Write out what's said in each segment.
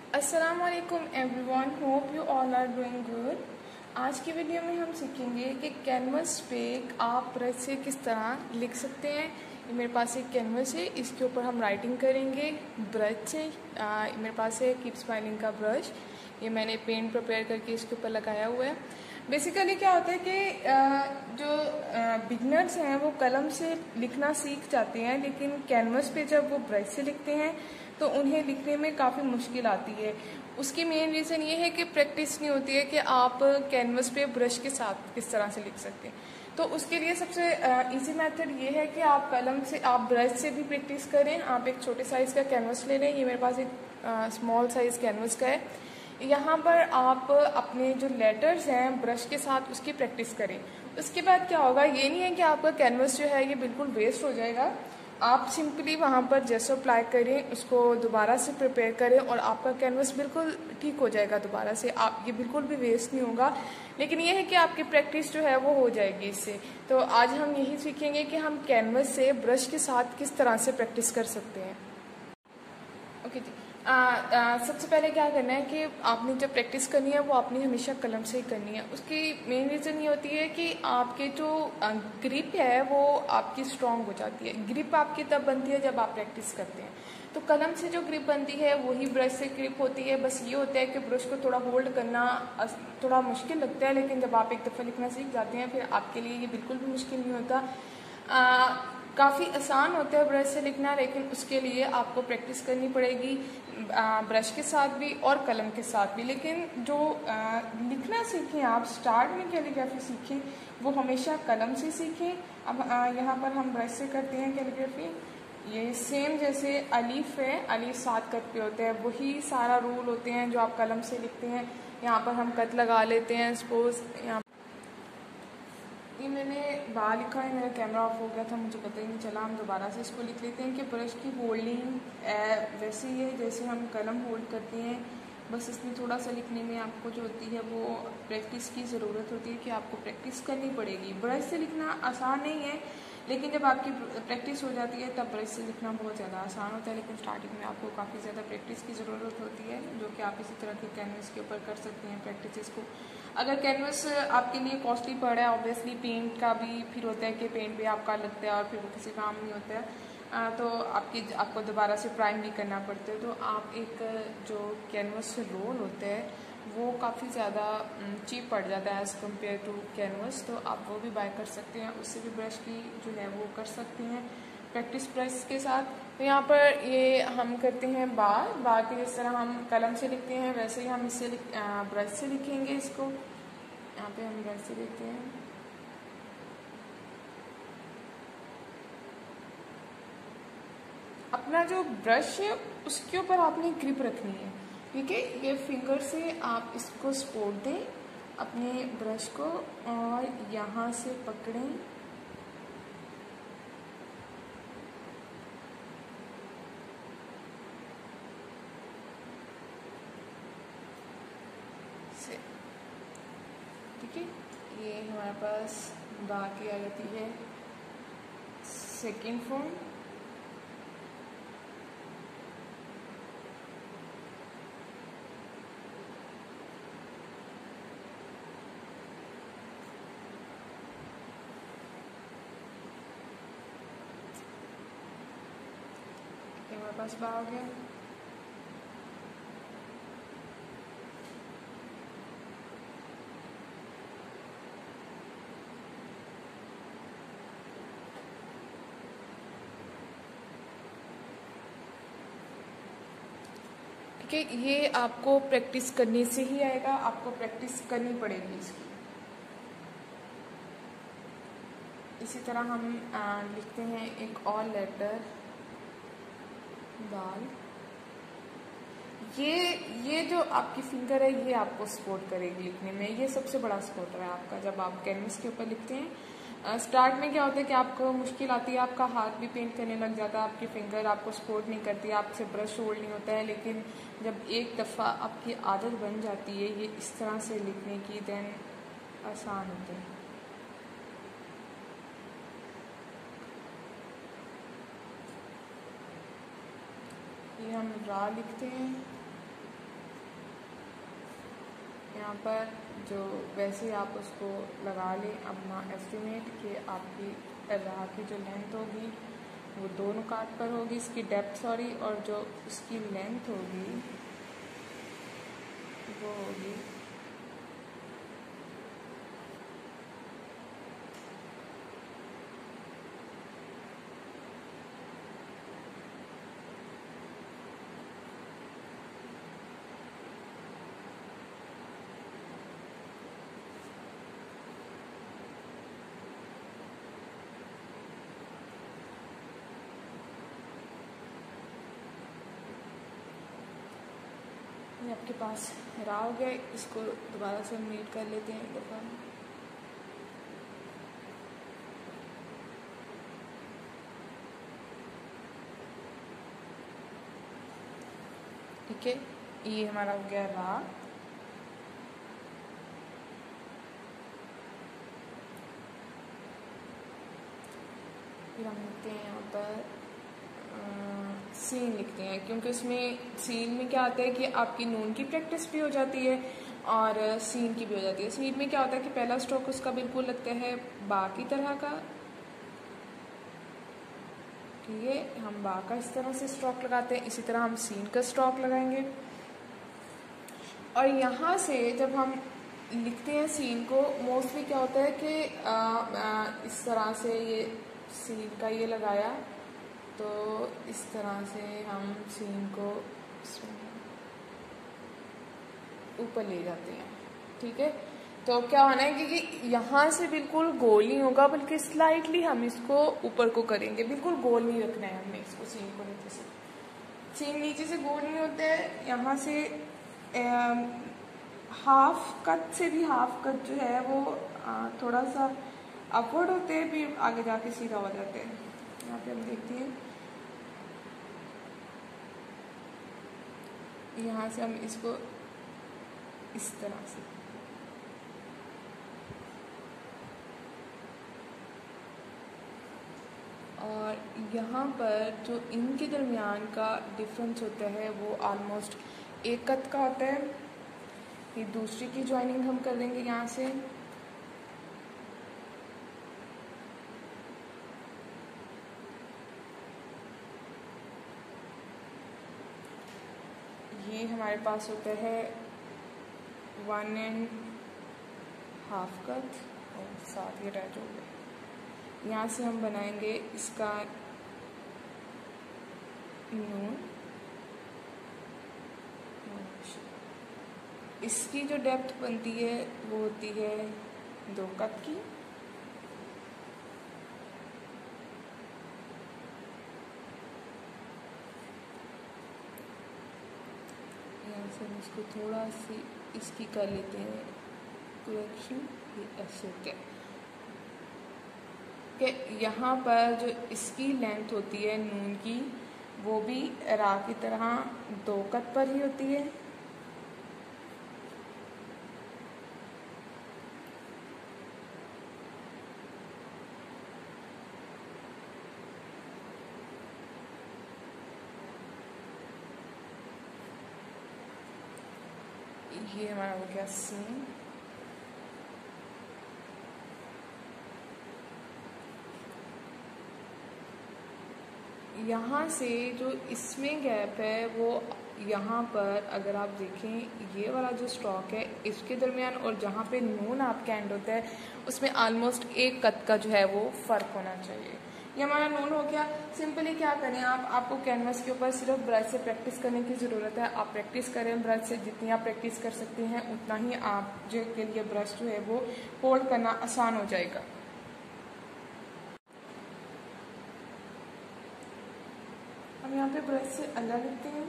अस्सलामुअलैकुम everyone, hope you all are doing good. आज की वीडियो में हम सीखेंगे कि कैनवस पे आप ब्रश से किस तरह लिख सकते हैं। ये मेरे पास एक कैनवस है, इसके ऊपर हम राइटिंग करेंगे ब्रश से। मेरे पास है कीप स्माइलिंग का ब्रश, ये मैंने पेंट प्रिपेयर करके इसके ऊपर लगाया हुआ है। बेसिकली क्या होता है कि जो बिगनर्स हैं वो कलम से लिखना सीख जाते हैं, लेकिन कैनवस पे जब वो ब्रश से लिखते हैं तो उन्हें लिखने में काफ़ी मुश्किल आती है। उसकी मेन रीज़न ये है कि प्रैक्टिस नहीं होती है कि आप कैनवस पे ब्रश के साथ किस तरह से लिख सकते हैं। तो उसके लिए सबसे इजी मेथड ये है कि आप कलम से, आप ब्रश से भी प्रैक्टिस करें। आप एक छोटे साइज़ का कैनवस ले लें, ये मेरे पास एक स्मॉल साइज़ कैनवस का है। यहाँ पर आप अपने जो लेटर्स हैं ब्रश के साथ उसकी प्रैक्टिस करें। उसके बाद क्या होगा, ये नहीं है कि आपका कैनवस जो है ये बिल्कुल वेस्ट हो जाएगा। आप सिंपली वहाँ पर जेसो अप्लाई करें, उसको दोबारा से प्रिपेयर करें और आपका कैनवस बिल्कुल ठीक हो जाएगा दोबारा से। आप ये बिल्कुल भी वेस्ट नहीं होगा, लेकिन ये है कि आपकी प्रैक्टिस जो है वो हो जाएगी इससे। तो आज हम यही सीखेंगे कि हम कैनवस से ब्रश के साथ किस तरह से प्रैक्टिस कर सकते हैं। ओके जी। सबसे पहले क्या करना है कि आपने जब प्रैक्टिस करनी है वो आपने हमेशा कलम से ही करनी है। उसकी मेन रीज़न ये होती है कि आपके जो ग्रिप है वो आपकी स्ट्रांग हो जाती है। ग्रिप आपकी तब बनती है जब आप प्रैक्टिस करते हैं। तो कलम से जो ग्रिप बनती है वही ब्रश से ग्रिप होती है। बस ये होता है कि ब्रश को थोड़ा होल्ड करना थोड़ा मुश्किल लगता है, लेकिन जब आप एक दफ़ा लिखना सीख जाते हैं फिर आपके लिए ये बिल्कुल भी मुश्किल नहीं होता। काफ़ी आसान होता है ब्रश से लिखना, लेकिन उसके लिए आपको प्रैक्टिस करनी पड़ेगी ब्रश के साथ भी और कलम के साथ भी। लेकिन जो लिखना सीखें आप, स्टार्ट में कैलीग्राफी सीखें वो हमेशा कलम से सीखें। अब यहाँ पर हम ब्रश से करते हैं कैलीग्राफी। ये सेम जैसे अलीफ है, अलीफ 7 कट पे होते हैं, वही सारा रूल होते हैं जो आप कलम से लिखते हैं। यहाँ पर हम कट लगा लेते हैं। सपोज यहाँ ये मैंने बाहर लिखा है, मेरा कैमरा ऑफ हो गया था, मुझे पता ही नहीं चला। हम दोबारा से इसको लिख लेते हैं कि ब्रश की होल्डिंग वैसे ही है जैसे हम कलम होल्ड करते हैं। बस इसमें थोड़ा सा लिखने में आपको जो होती है वो प्रैक्टिस की ज़रूरत होती है कि आपको प्रैक्टिस करनी पड़ेगी। ब्रश से लिखना आसान नहीं है, लेकिन जब आपकी प्रैक्टिस हो जाती है तब ब्रश से लिखना बहुत ज़्यादा आसान होता है। लेकिन स्टार्टिंग में आपको काफ़ी ज़्यादा प्रैक्टिस की ज़रूरत होती है, जो कि आप इसी तरह के कैनवस के ऊपर कर सकते हैं प्रैक्टिस को। अगर कैनवस आपके लिए कॉस्टली पड़ रहा है, ऑब्वियसली पेंट का भी फिर होता है कि पेंट भी आपका लगता है और फिर वो किसी काम नहीं होता है, तो आपको दोबारा से प्राइम भी करना पड़ता है। तो आप एक जो कैनवस रोल होता है वो काफ़ी ज़्यादा चीप पड़ जाता है एज़ कम्पेयर टू कैनवस, तो आप वो भी बाय कर सकते हैं। उससे भी ब्रश की जो है वो कर सकते हैं प्रैक्टिस ब्रश के साथ। तो यहाँ पर ये हम करते हैं बार के जिस तरह हम कलम से लिखते हैं वैसे ही हम इससे ब्रश से लिखेंगे इसको। यहाँ पे हम ब्रश से लिखते हैं। अपना जो ब्रश है उसके ऊपर आपने ग्रिप रखनी है, ठीक है। ये फिंगर से आप इसको सपोर्ट दें अपने ब्रश को और यहाँ से पकड़ें। ठीक है, ये हमारे पास बाकी आ जाती है सेकेंड फॉर्म। हमारे पास बा हो गया। ठीक है, ये आपको प्रैक्टिस करने से ही आएगा, आपको प्रैक्टिस करनी पड़ेगी इसकी। इसी तरह हम लिखते हैं एक और लेटर दाल। ये जो आपकी फिंगर है ये आपको सपोर्ट करेगी लिखने में, ये सबसे बड़ा सपोर्टर है आपका जब आप कैनवस के ऊपर लिखते हैं। स्टार्ट में क्या होता है कि आपको मुश्किल आती है, आपका हाथ भी पेंट करने लग जाता है, आपकी फिंगर आपको सपोर्ट नहीं करती, आपसे ब्रश होल्ड नहीं होता है। लेकिन जब एक दफ़ा आपकी आदत बन जाती है ये इस तरह से लिखने की, देन आसान होता है। ये हम रा लिखते हैं। यहाँ पर जो वैसे ही आप उसको लगा लें अपना एस्टिमेट कि आपकी राह की जो लेंथ होगी वो 2 नुकात पर होगी, इसकी डेप्थ सॉरी, और जो इसकी लेंथ होगी वो होगी ये आपके पास रहा हो गया। इसको दोबारा से हम रीड कर लेते हैं एक दफ़ा। ठीक है, ये हमारा हो गया रहा। फिर हम लिखते हैं यहाँ पर सीन लिखते हैं, क्योंकि इसमें सीन में क्या आता है कि आपकी नून की प्रैक्टिस भी हो जाती है और सीन की भी हो जाती है। सीन में क्या होता है कि पहला स्ट्रोक उसका बिल्कुल लगता है बा की तरह का। ठीक है, हम बा का इस तरह से स्ट्रोक लगाते हैं, इसी तरह हम सीन का स्ट्रोक लगाएंगे। और यहाँ से जब हम लिखते हैं सीन को, मोस्टली क्या होता है कि इस तरह से ये सीन का ये लगाया, तो इस तरह से हम सीन को ऊपर ले जाते हैं। ठीक है, तो क्या होना है कि यहाँ से बिल्कुल गोल नहीं होगा, बल्कि स्लाइटली हम इसको ऊपर को करेंगे। बिल्कुल गोल नहीं रखना है हमने इसको, सीन को नीचे से। सीन नीचे से गोल नहीं होता है। यहाँ से हाफ कट से भी हाफ कट जो है वो थोड़ा सा अपवर्ड होते हैं, फिर आगे जाके सीधा हो जाते हैं। यहाँ पे हम देखते हैं, यहाँ से हम इसको इस तरह से और यहाँ पर जो इनके दरमियान का डिफरेंस होता है वो ऑलमोस्ट 1 कत का होता है। ये दूसरी की ज्वाइनिंग हम कर देंगे यहाँ से। ये हमारे पास होता है 1.5 कट और साथ ये अटैच हो गया। यहाँ से हम बनाएंगे इसका नून। इसकी जो डेप्थ बनती है वो होती है 2 कट की। यहाँ से हम इसको थोड़ा सी इसकी कर लेते हैं करेक्शन। ये ऐसे होते हैं कि यहाँ पर जो इसकी लेंथ होती है नून की, वो भी रा की तरह 2 कट पर ही होती है। ये हमारा हो गया सीन। यहाँ से जो इसमें गैप है वो यहाँ पर अगर आप देखें, ये वाला जो स्ट्रोक है इसके दरमियान और जहाँ पे नून आपका एंड होता है उसमें ऑलमोस्ट 1 कत का जो है वो फ़र्क होना चाहिए। ये हमारा नून हो गया। सिंपली क्या करें आपको कैनवस के ऊपर सिर्फ ब्रश से प्रैक्टिस करने की ज़रूरत है। आप प्रैक्टिस करें ब्रश से, जितनी आप प्रैक्टिस कर सकते हैं उतना ही आप जो के लिए ब्रश जो है वो होल्ड करना आसान हो जाएगा। हम यहाँ पे ब्रश से अलग लिखते हैं।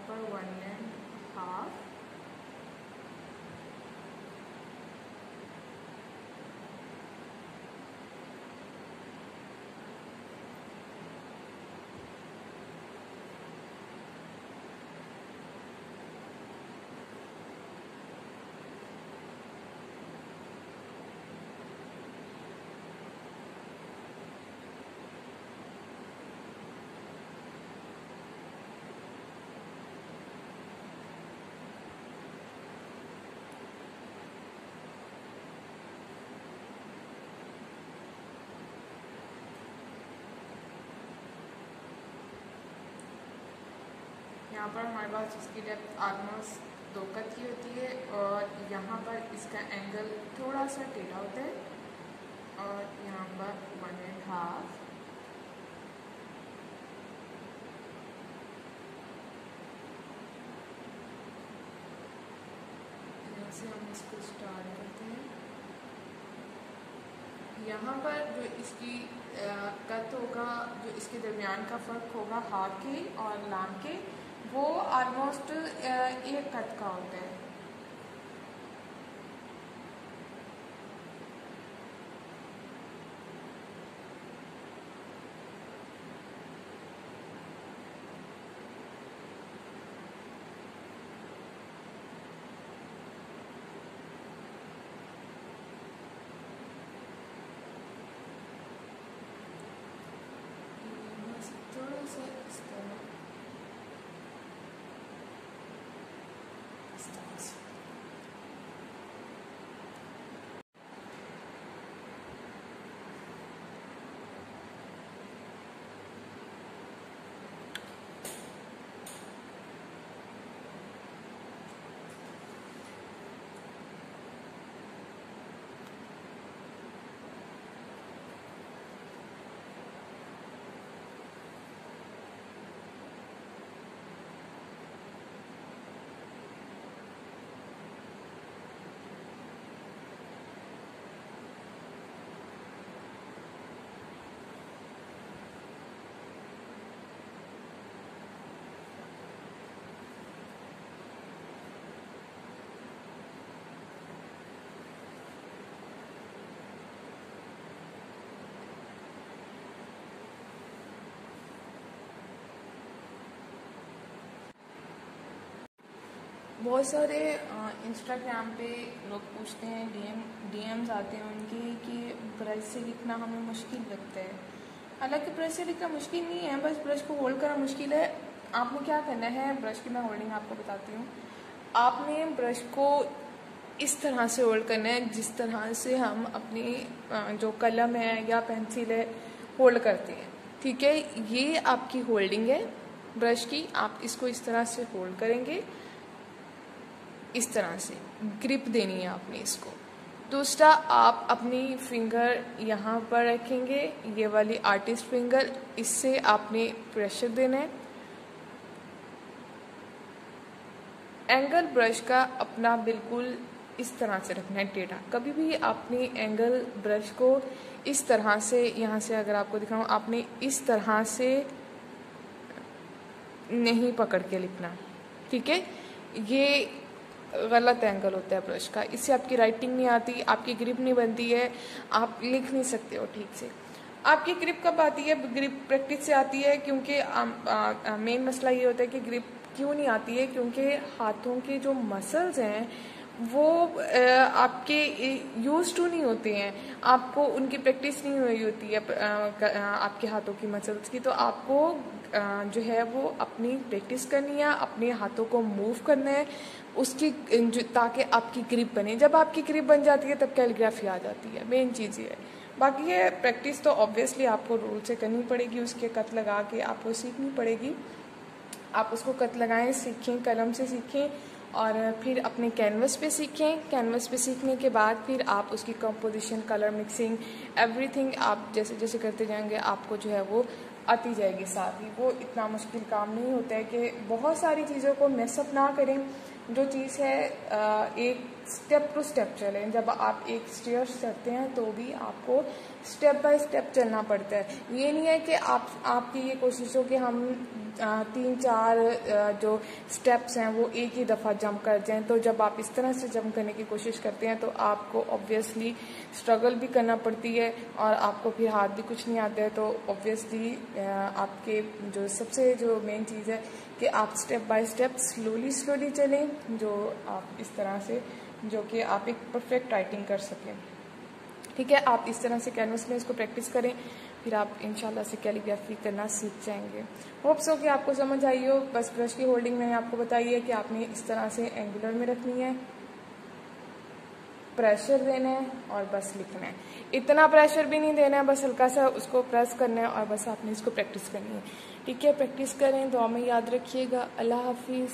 पर 1.5, यहाँ पर हमारे पास इसकी डेप्थ ऑलमोस्ट 2 कत की होती है और यहाँ पर इसका एंगल थोड़ा सा टेढ़ा होता है और यहाँ पर 1.5, यहाँ से हम इसको स्टार्ट करते हैं। यहाँ पर जो इसकी कत होगा, जो इसके दरमियान का फ़र्क होगा हाथ के और लाम के, वो ऑलमोस्ट 1 कत का होता है। थोड़ा सा इस तरह से बहुत सारे इंस्टाग्राम पे लोग पूछते हैं, डीएम्स आते हैं उनके कि ब्रश से लिखना हमें मुश्किल लगता है। हालांकि ब्रश से लिखना मुश्किल नहीं है, बस ब्रश को होल्ड करना मुश्किल है। आपने क्या करना है, ब्रश की मैं होल्डिंग आपको बताती हूँ। आपने ब्रश को इस तरह से होल्ड करना है जिस तरह से हम अपनी जो कलम है या पेंसिल है होल्ड करते हैं, ठीक है। ये आपकी होल्डिंग है ब्रश की, आप इसको इस तरह से होल्ड करेंगे, इस तरह से ग्रिप देनी है आपने इसको। दूसरा, आप अपनी फिंगर यहाँ पर रखेंगे, ये वाली आर्टिस्ट फिंगर, इससे आपने प्रेशर देना है। एंगल ब्रश का अपना बिल्कुल इस तरह से रखना है टेढ़ा। कभी भी आपने एंगल ब्रश को इस तरह से, यहाँ से अगर आपको दिखाऊं, आपने इस तरह से नहीं पकड़ के लिखना, ठीक है। ये गलत एंगल होता है ब्रश का, इससे आपकी राइटिंग नहीं आती, आपकी ग्रिप नहीं बनती है, आप लिख नहीं सकते हो ठीक से। आपकी ग्रिप कब आती है? ग्रिप प्रैक्टिस से आती है, क्योंकि मेन मसला ये होता है कि ग्रिप क्यों नहीं आती है, क्योंकि हाथों के जो मसल्स हैं वो आपके यूज टू नहीं होते हैं, आपको उनकी प्रैक्टिस नहीं हुई होती है आपके हाथों की मसल्स की। तो आपको जो है वो अपनी प्रैक्टिस करनी है, अपने हाथों को मूव करना है उसकी, ताकि आपकी ग्रिप बने। जब आपकी ग्रिप बन जाती है तब कैलीग्राफी आ जाती है, मेन चीज़ ये है। बाकी ये प्रैक्टिस तो ऑब्वियसली आपको रूल से करनी पड़ेगी, उसके कत लगा के आपको सीखनी पड़ेगी। आप उसको कत लगाएं, सीखें, कलम से सीखें और फिर अपने कैनवस पे सीखें। कैनवस पे सीखने के बाद फिर आप उसकी कंपोजिशन, कलर मिक्सिंग, एवरीथिंग आप जैसे जैसे करते जाएंगे आपको जो है वो आती जाएगी साथ ही। वो इतना मुश्किल काम नहीं होता है कि बहुत सारी चीज़ों को मिसअप ना करें। जो चीज़ है एक स्टेप टू स्टेप चलें। जब आप एक स्टेयर्स चढ़ते हैं तो भी आपको स्टेप बाय स्टेप चलना पड़ता है। ये नहीं है कि आपकी ये कोशिश हो कि हम 3-4 जो स्टेप्स हैं वो एक ही दफ़ा जंप कर जाएं। तो जब आप इस तरह से जंप करने की कोशिश करते हैं तो आपको ऑब्वियसली स्ट्रगल भी करना पड़ती है और आपको फिर हाथ भी कुछ नहीं आता है। तो ऑब्वियसली आपके जो सबसे जो मेन चीज़ है कि आप स्टेप बाय स्टेप स्लोली चलें, जो आप इस तरह से जो कि आप एक परफेक्ट राइटिंग कर सकें। ठीक है, आप इस तरह से कैनवस में इसको प्रैक्टिस करें, फिर आप इंशाल्लाह से कैलीग्राफी करना सीख जाएंगे। होप्स हो कि आपको समझ आई हो। बस ब्रश की होल्डिंग मैंने आपको बताई है कि आपने इस तरह से एंगुलर में रखनी है, प्रेशर देना है और बस लिखना है। इतना प्रेशर भी नहीं देना है, बस हल्का सा उसको प्रेस करना है और बस आपने इसको प्रैक्टिस करनी है। ठीक है, प्रैक्टिस करें, दुआ में याद रखिएगा। अल्लाह हाफिज़।